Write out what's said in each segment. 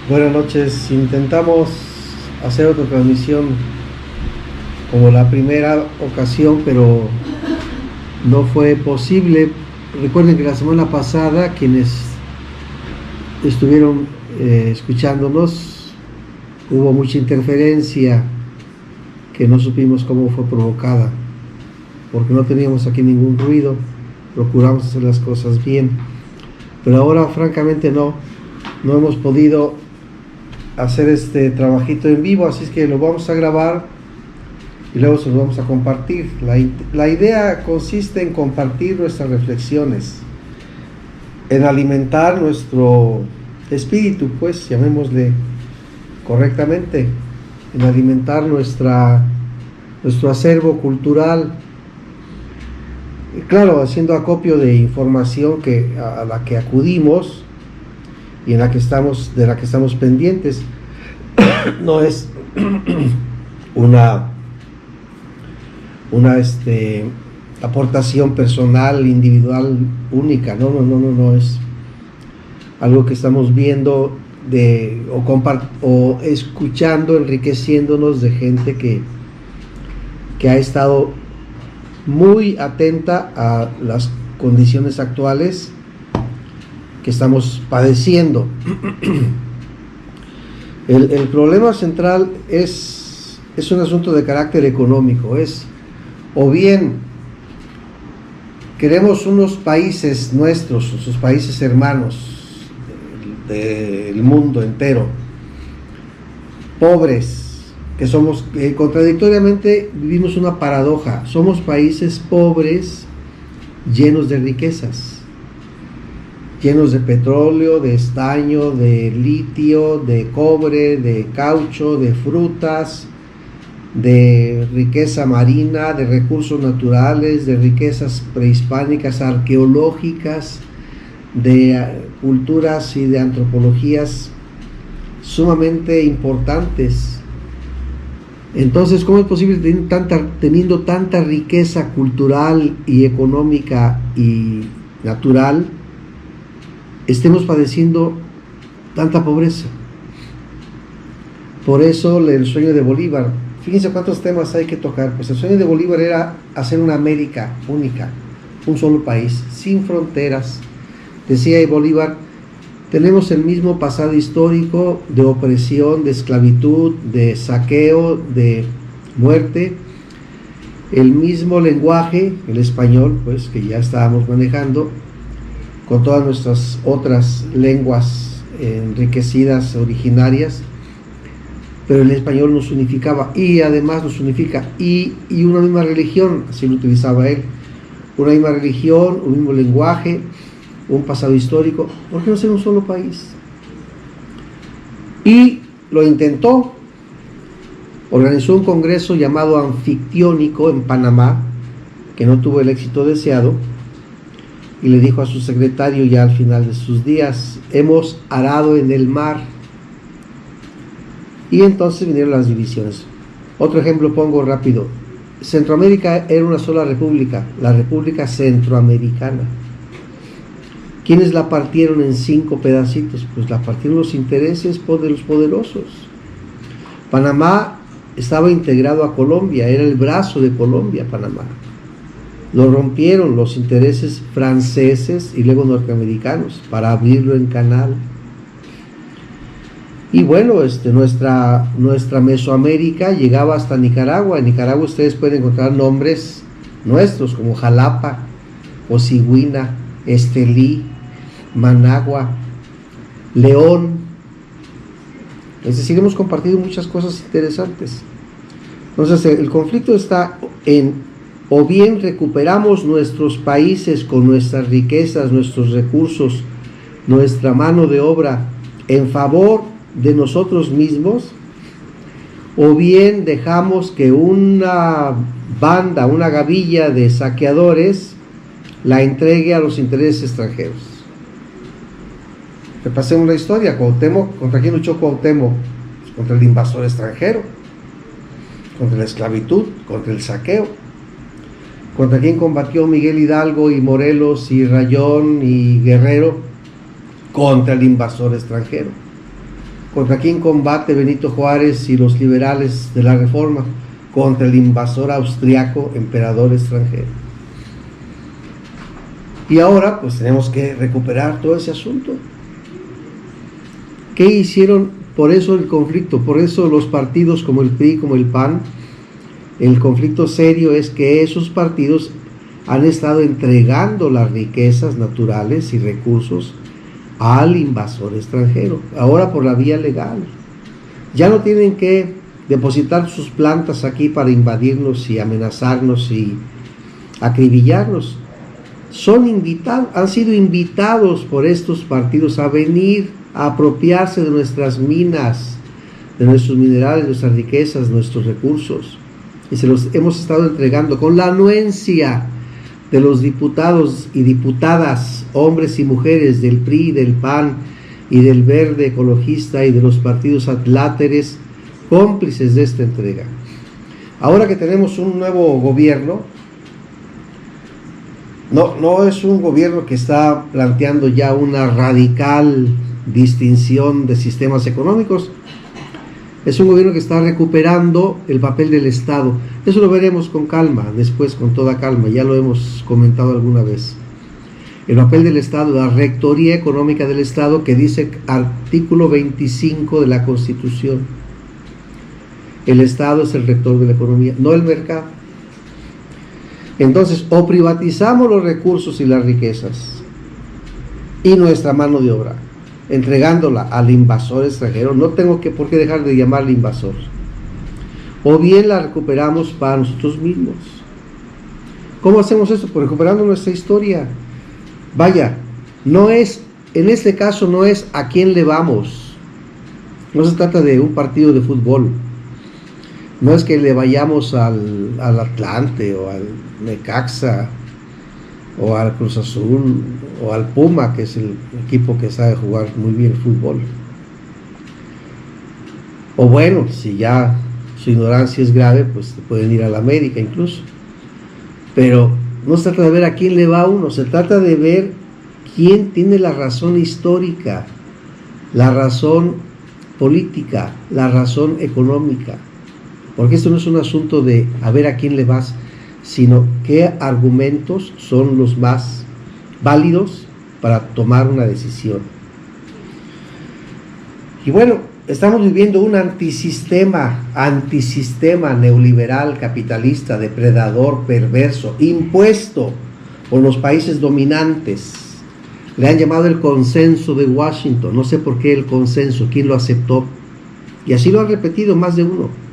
Buenas noches. Intentamos hacer otra transmisión como la primera ocasión, pero no fue posible. Recuerden que la semana pasada quienes estuvieron escuchándonos, hubo mucha interferencia que no supimos cómo fue provocada, porque no teníamos aquí ningún ruido, procuramos hacer las cosas bien, pero ahora francamente no hemos podido hacer este trabajito en vivo, así es que lo vamos a grabar y luego se lo vamos a compartir. La idea consiste en compartir nuestras reflexiones, en alimentar nuestro espíritu, pues llamémosle correctamente, en alimentar nuestro acervo cultural, y claro, haciendo acopio de información a la que acudimos y de la que estamos pendientes. No es una aportación personal, individual, única, no es algo que estamos viendo o escuchando, enriqueciéndonos de gente que ha estado muy atenta a las condiciones actuales que estamos padeciendo. El problema central es un asunto de carácter económico. O bien queremos unos países nuestros, sus países hermanos del mundo entero, pobres, que somos, contradictoriamente vivimos una paradoja, somos países pobres llenos de riquezas, llenos de petróleo, de estaño, de litio, de cobre, de caucho, de frutas, de riqueza marina, de recursos naturales, de riquezas prehispánicas, arqueológicas, de culturas y de antropologías sumamente importantes. Entonces, ¿cómo es posible teniendo tanta riqueza cultural y económica y natural, estemos padeciendo tanta pobreza? Por eso el sueño de Bolívar, fíjense cuántos temas hay que tocar. Pues el sueño de Bolívar era hacer una América única, un solo país, sin fronteras. Decía Bolívar: tenemos el mismo pasado histórico de opresión, de esclavitud, de saqueo, de muerte, el mismo lenguaje, el español, pues que ya estábamos manejando, con todas nuestras otras lenguas enriquecidas, originarias, pero el español nos unificaba, y además nos unifica, y una misma religión, así lo utilizaba él, una misma religión, un mismo lenguaje, un pasado histórico. ¿Por qué no ser un solo país? Y lo intentó, organizó un congreso llamado Anfictiónico en Panamá, que no tuvo el éxito deseado, y le dijo a su secretario ya al final de sus días: hemos arado en el mar. Y entonces vinieron las divisiones. Otro ejemplo pongo rápido. Centroamérica era una sola república, la República Centroamericana. ¿Quiénes la partieron en 5 pedacitos? Pues la partieron los intereses de los poderosos. Panamá estaba integrado a Colombia, era el brazo de Colombia, Panamá. Lo rompieron los intereses franceses y luego norteamericanos para abrirlo en canal. Y bueno, nuestra Mesoamérica llegaba hasta Nicaragua. En Nicaragua ustedes pueden encontrar nombres nuestros como Jalapa, Ocigüina, Estelí, Managua, León. Es decir, hemos compartido muchas cosas interesantes. Entonces el conflicto está en: o bien recuperamos nuestros países con nuestras riquezas, nuestros recursos, nuestra mano de obra en favor de nosotros mismos, o bien dejamos que una banda, una gavilla de saqueadores la entregue a los intereses extranjeros. Repasemos la historia. Cuauhtémoc, ¿contra quién luchó Cuauhtémoc? Pues contra el invasor extranjero, contra la esclavitud, contra el saqueo. ¿Contra quién combatió Miguel Hidalgo y Morelos y Rayón y Guerrero? Contra el invasor extranjero. ¿Contra quién combate Benito Juárez y los liberales de la Reforma? Contra el invasor austriaco, emperador extranjero. Y ahora pues tenemos que recuperar todo ese asunto. ¿Qué hicieron? Por eso el conflicto, por eso los partidos como el PRI, como el PAN, el conflicto serio es que esos partidos han estado entregando las riquezas naturales y recursos al invasor extranjero, ahora por la vía legal. Ya no tienen que depositar sus plantas aquí para invadirnos y amenazarnos y acribillarnos. Han sido invitados por estos partidos a venir a apropiarse de nuestras minas, de nuestros minerales, de nuestras riquezas, nuestros recursos. Y se los hemos estado entregando con la anuencia de los diputados y diputadas, hombres y mujeres del PRI, del PAN y del Verde Ecologista y de los partidos adláteres, cómplices de esta entrega. Ahora que tenemos un nuevo gobierno, no es un gobierno que está planteando ya una radical distinción de sistemas económicos. Es un gobierno que está recuperando el papel del Estado. Eso lo veremos con calma, después con toda calma, ya lo hemos comentado alguna vez. El papel del Estado, la rectoría económica del Estado, que dice artículo 25 de la Constitución. El Estado es el rector de la economía, no el mercado. Entonces, o privatizamos los recursos y las riquezas y nuestra mano de obra, entregándola al invasor extranjero, no tengo por qué dejar de llamarle invasor, o bien la recuperamos para nosotros mismos. ¿Cómo hacemos eso? Pues recuperando nuestra historia. Vaya, en este caso no es a quién le vamos, no se trata de un partido de fútbol, no es que le vayamos al Atlante o al Necaxa o al Cruz Azul o al Puma, que es el equipo que sabe jugar muy bien fútbol. O bueno, si ya su ignorancia es grave, pues pueden ir a la América incluso. Pero no se trata de ver a quién le va uno, se trata de ver quién tiene la razón histórica, la razón política, la razón económica. Porque esto no es un asunto de a ver a quién le vas, sino qué argumentos son los más válidos para tomar una decisión. Y bueno, estamos viviendo un antisistema neoliberal, capitalista, depredador, perverso, impuesto por los países dominantes. Le han llamado el consenso de Washington, no sé por qué el consenso, quién lo aceptó, y así lo han repetido más de uno.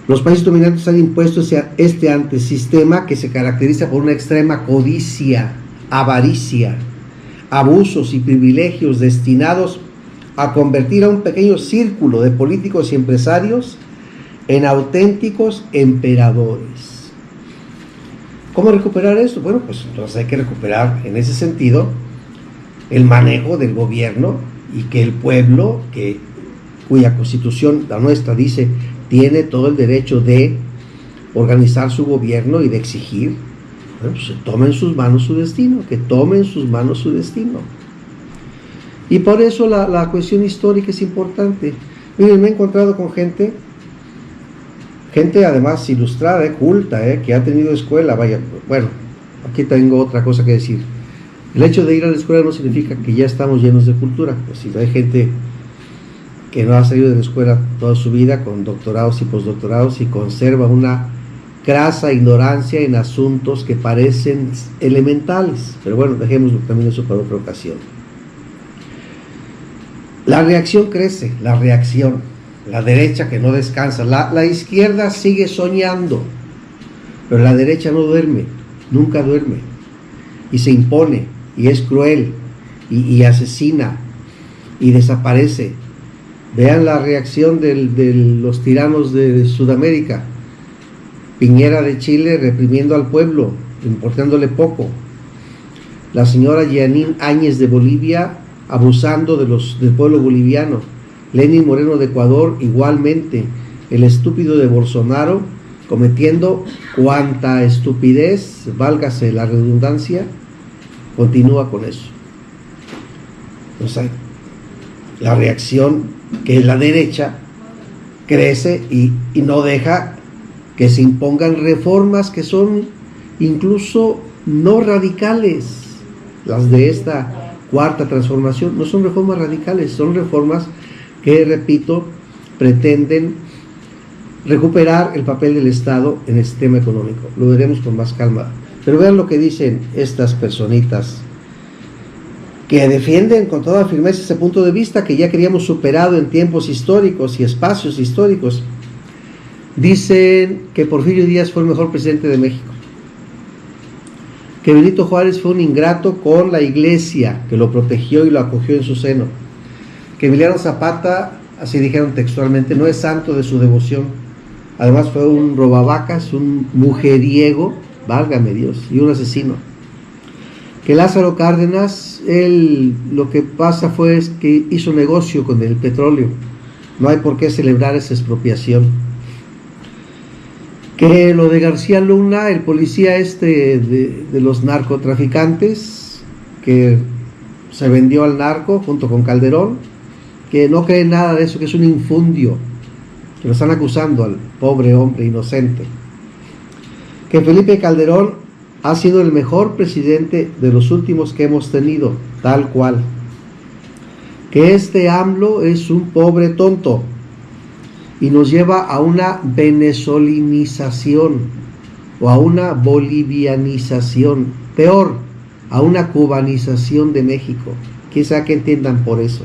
Los países dominantes han impuesto este antisistema que se caracteriza por una extrema codicia, avaricia, abusos y privilegios destinados a convertir a un pequeño círculo de políticos y empresarios en auténticos emperadores. ¿Cómo recuperar esto? Bueno, pues entonces hay que recuperar en ese sentido el manejo del gobierno y que el pueblo, cuya constitución, la nuestra, dice tiene todo el derecho de organizar su gobierno y de exigir, bueno, pues tome en sus manos su destino, que tome en sus manos su destino. Y por eso la cuestión histórica es importante. Miren, me he encontrado con gente además ilustrada, culta, que ha tenido escuela. Vaya, bueno, aquí tengo otra cosa que decir. El hecho de ir a la escuela no significa que ya estamos llenos de cultura. Pues si hay gente que no ha salido de la escuela toda su vida con doctorados y postdoctorados y conserva una crasa ignorancia en asuntos que parecen elementales, pero bueno, dejemos también eso para otra ocasión. La reacción crece, la derecha que no descansa, la izquierda sigue soñando, pero la derecha no duerme, nunca duerme, y se impone, y es cruel, y asesina, y desaparece. Vean la reacción de los tiranos de Sudamérica. Piñera de Chile reprimiendo al pueblo, importándole poco. La señora Yanín Áñez de Bolivia abusando del pueblo boliviano. Lenín Moreno de Ecuador igualmente. El estúpido de Bolsonaro cometiendo cuanta estupidez, válgase la redundancia, continúa con eso. O sea, la reacción, que es la derecha, crece y no deja que se impongan reformas que son incluso no radicales. Las de esta cuarta transformación no son reformas radicales, son reformas que, repito, pretenden recuperar el papel del Estado en el sistema económico. Lo veremos con más calma. Pero vean lo que dicen estas personitas que defienden con toda firmeza ese punto de vista que ya queríamos superado en tiempos históricos y espacios históricos. Dicen que Porfirio Díaz fue el mejor presidente de México, que Benito Juárez fue un ingrato con la iglesia, que lo protegió y lo acogió en su seno, que Emiliano Zapata, así dijeron textualmente, no es santo de su devoción, además fue un robavacas, un mujeriego, válgame Dios, y un asesino. Que Lázaro Cárdenas, él lo que pasa fue que hizo negocio con el petróleo, no hay por qué celebrar esa expropiación. Que lo de García Luna, el policía de los narcotraficantes, que se vendió al narco junto con Calderón, que no cree nada de eso, que es un infundio, que lo están acusando al pobre hombre inocente. Que Felipe Calderón ha sido el mejor presidente de los últimos que hemos tenido, tal cual. Que este AMLO es un pobre tonto y nos lleva a una venezolinización o a una bolivianización, peor, a una cubanización de México. Quizá que entiendan por eso,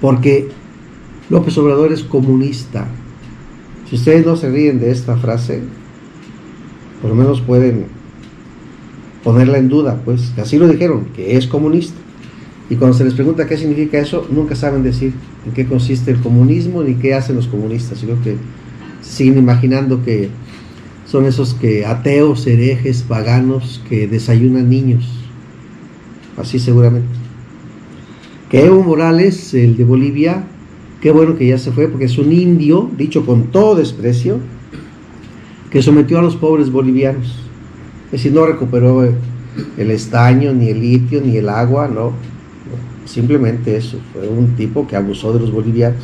porque López Obrador es comunista. Si ustedes no se ríen de esta frase, por lo menos pueden ponerla en duda, pues así lo dijeron, que es comunista. Y cuando se les pregunta qué significa eso, nunca saben decir en qué consiste el comunismo ni qué hacen los comunistas. Yo creo que siguen imaginando que son esos que ateos, herejes, paganos que desayunan niños. Así seguramente. Que Evo Morales, el de Bolivia, qué bueno que ya se fue, porque es un indio, dicho con todo desprecio, que sometió a los pobres bolivianos. Es decir, no recuperó el estaño, ni el litio, ni el agua, no. Simplemente eso, fue un tipo que abusó de los bolivianos.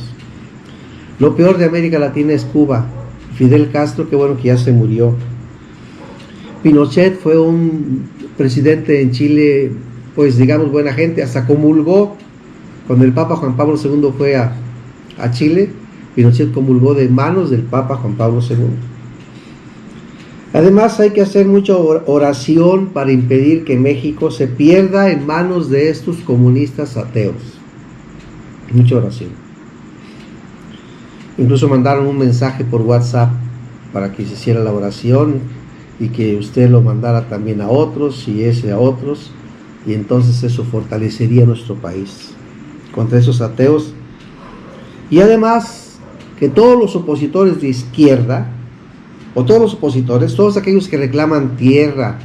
Lo peor de América Latina es Cuba. Fidel Castro, qué bueno que ya se murió. Pinochet fue un presidente en Chile, pues digamos buena gente, hasta comulgó. Cuando el Papa Juan Pablo II fue a Chile, Pinochet comulgó de manos del Papa Juan Pablo II. Además hay que hacer mucha oración para impedir que México se pierda en manos de estos comunistas ateos. Mucha oración. Incluso mandaron un mensaje por WhatsApp para que se hiciera la oración y que usted lo mandara también a otros y ese a otros, y entonces eso fortalecería nuestro país contra esos ateos. Y además que todos los opositores de izquierda, o todos los opositores, todos aquellos que reclaman tierra,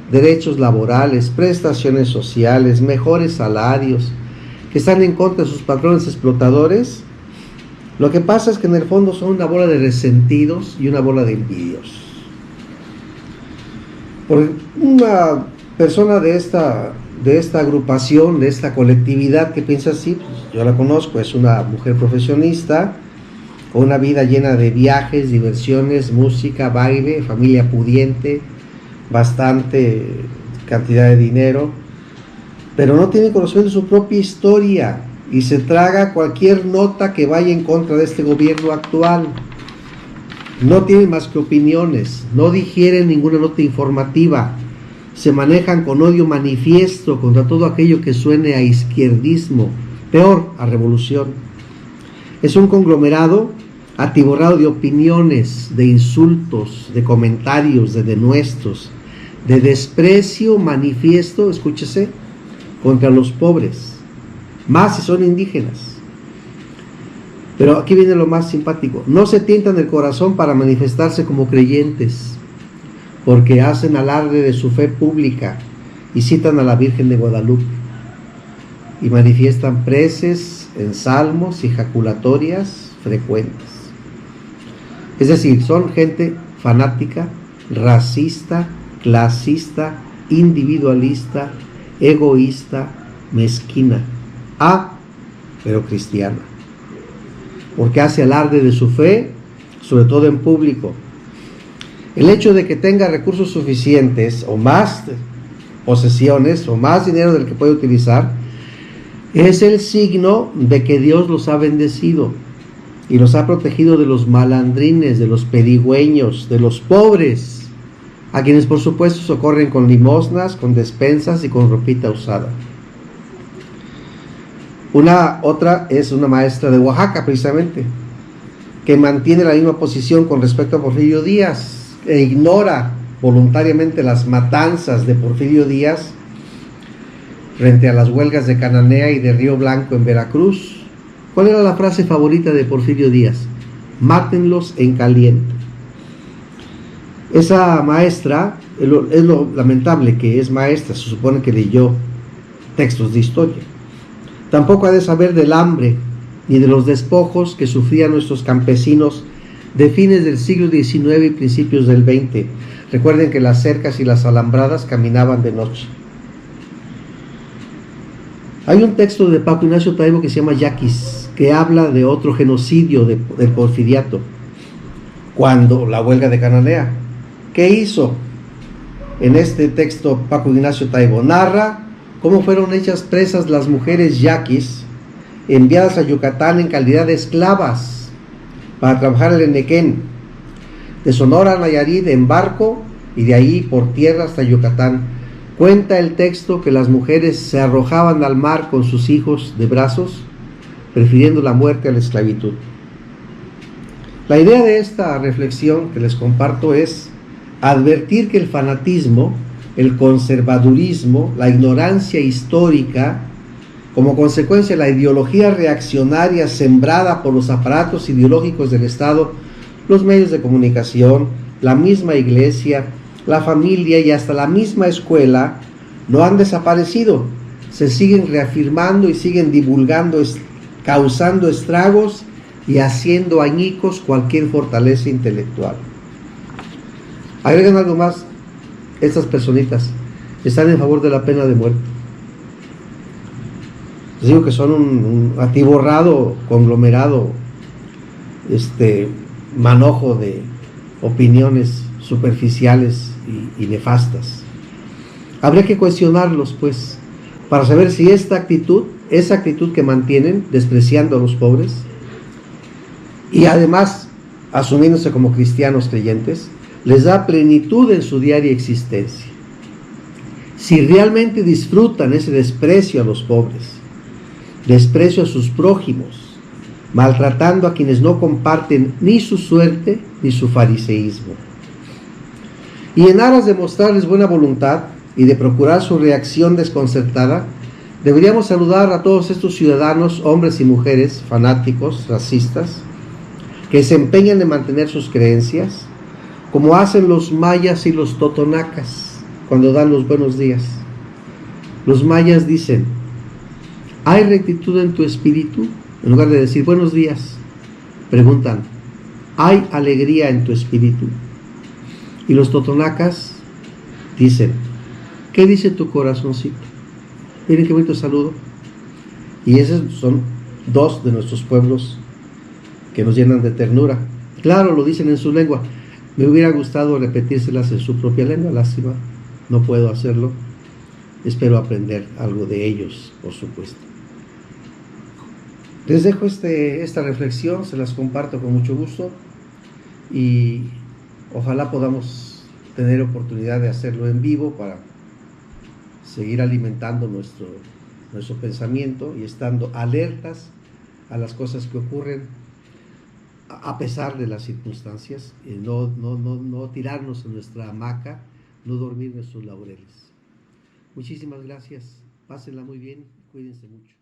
derechos laborales, prestaciones sociales, mejores salarios, que están en contra de sus patrones explotadores, lo que pasa es que en el fondo son una bola de resentidos y una bola de envidiosos. Por una persona de esta agrupación, de esta colectividad que piensa así, pues yo la conozco, es una mujer profesionista, con una vida llena de viajes, diversiones, música, baile, familia pudiente, bastante cantidad de dinero, pero no tiene conocimiento de su propia historia y se traga cualquier nota que vaya en contra de este gobierno actual. No tienen más que opiniones, no digieren ninguna nota informativa, se manejan con odio manifiesto contra todo aquello que suene a izquierdismo, peor, a revolución. Es un conglomerado atiborrado de opiniones, de insultos, de comentarios, de denuestos, de desprecio manifiesto, escúchese, contra los pobres, más si son indígenas. Pero aquí viene lo más simpático: no se tientan el corazón para manifestarse como creyentes, porque hacen alarde de su fe pública y citan a la Virgen de Guadalupe y manifiestan preces en salmos y jaculatorias frecuentes. Es decir, son gente fanática, racista, clasista, individualista, egoísta, mezquina. pero cristiana, porque hace alarde de su fe, sobre todo en público. El hecho de que tenga recursos suficientes o más posesiones o más dinero del que puede utilizar es el signo de que Dios los ha bendecido y los ha protegido de los malandrines, de los pedigüeños, de los pobres, a quienes por supuesto socorren con limosnas, con despensas y con ropita usada. Otra es una maestra de Oaxaca, precisamente, que mantiene la misma posición con respecto a Porfirio Díaz e ignora voluntariamente las matanzas de Porfirio Díaz frente a las huelgas de Cananea y de Río Blanco en Veracruz. ¿Cuál era la frase favorita de Porfirio Díaz? Mátenlos en caliente. Esa maestra, es lo lamentable que es maestra, se supone que leyó textos de historia. Tampoco ha de saber del hambre ni de los despojos que sufrían nuestros campesinos de fines del siglo XIX y principios del XX. Recuerden que las cercas y las alambradas caminaban de noche. Hay un texto de Paco Ignacio Taibo que se llama Yaquis, que habla de otro genocidio del porfiriato, cuando la huelga de Cananea. ¿Qué hizo? En este texto Paco Ignacio Taibo narra cómo fueron hechas presas las mujeres yaquis enviadas a Yucatán en calidad de esclavas para trabajar el Enequén, de Sonora a Nayarit en barco y de ahí por tierra hasta Yucatán. Cuenta el texto que las mujeres se arrojaban al mar con sus hijos de brazos, prefiriendo la muerte a la esclavitud. La idea de esta reflexión que les comparto es advertir que el fanatismo, el conservadurismo, la ignorancia histórica, como consecuencia de la ideología reaccionaria sembrada por los aparatos ideológicos del Estado, los medios de comunicación, la misma iglesia, la familia y hasta la misma escuela, no han desaparecido, se siguen reafirmando y siguen divulgando, causando estragos y haciendo añicos cualquier fortaleza intelectual. Agregan algo más, estas personitas están en favor de la pena de muerte. Les digo que son un atiborrado, conglomerado, manojo de opiniones superficiales y nefastas. Habría que cuestionarlos, pues, para saber si esa actitud que mantienen, despreciando a los pobres, y además asumiéndose como cristianos creyentes, les da plenitud en su diaria existencia. Si realmente disfrutan ese desprecio a los pobres, desprecio a sus prójimos, maltratando a quienes no comparten ni su suerte ni su fariseísmo. Y en aras de mostrarles buena voluntad y de procurar su reacción desconcertada, deberíamos saludar a todos estos ciudadanos, hombres y mujeres, fanáticos, racistas, que se empeñan en mantener sus creencias, como hacen los mayas y los totonacas cuando dan los buenos días. Los mayas dicen: ¿hay rectitud en tu espíritu? En lugar de decir buenos días, preguntan: ¿hay alegría en tu espíritu? Y los totonacas dicen: ¿qué dice tu corazoncito? Miren qué bonito saludo. Y esos son dos de nuestros pueblos que nos llenan de ternura. Claro, lo dicen en su lengua. Me hubiera gustado repetírselas en su propia lengua, lástima, no puedo hacerlo. Espero aprender algo de ellos, por supuesto. Les dejo esta reflexión, se las comparto con mucho gusto y ojalá podamos tener oportunidad de hacerlo en vivo para seguir alimentando nuestro pensamiento y estando alertas a las cosas que ocurren a pesar de las circunstancias, no tirarnos en nuestra hamaca, no dormir nuestros laureles. Muchísimas gracias, pásenla muy bien, cuídense mucho.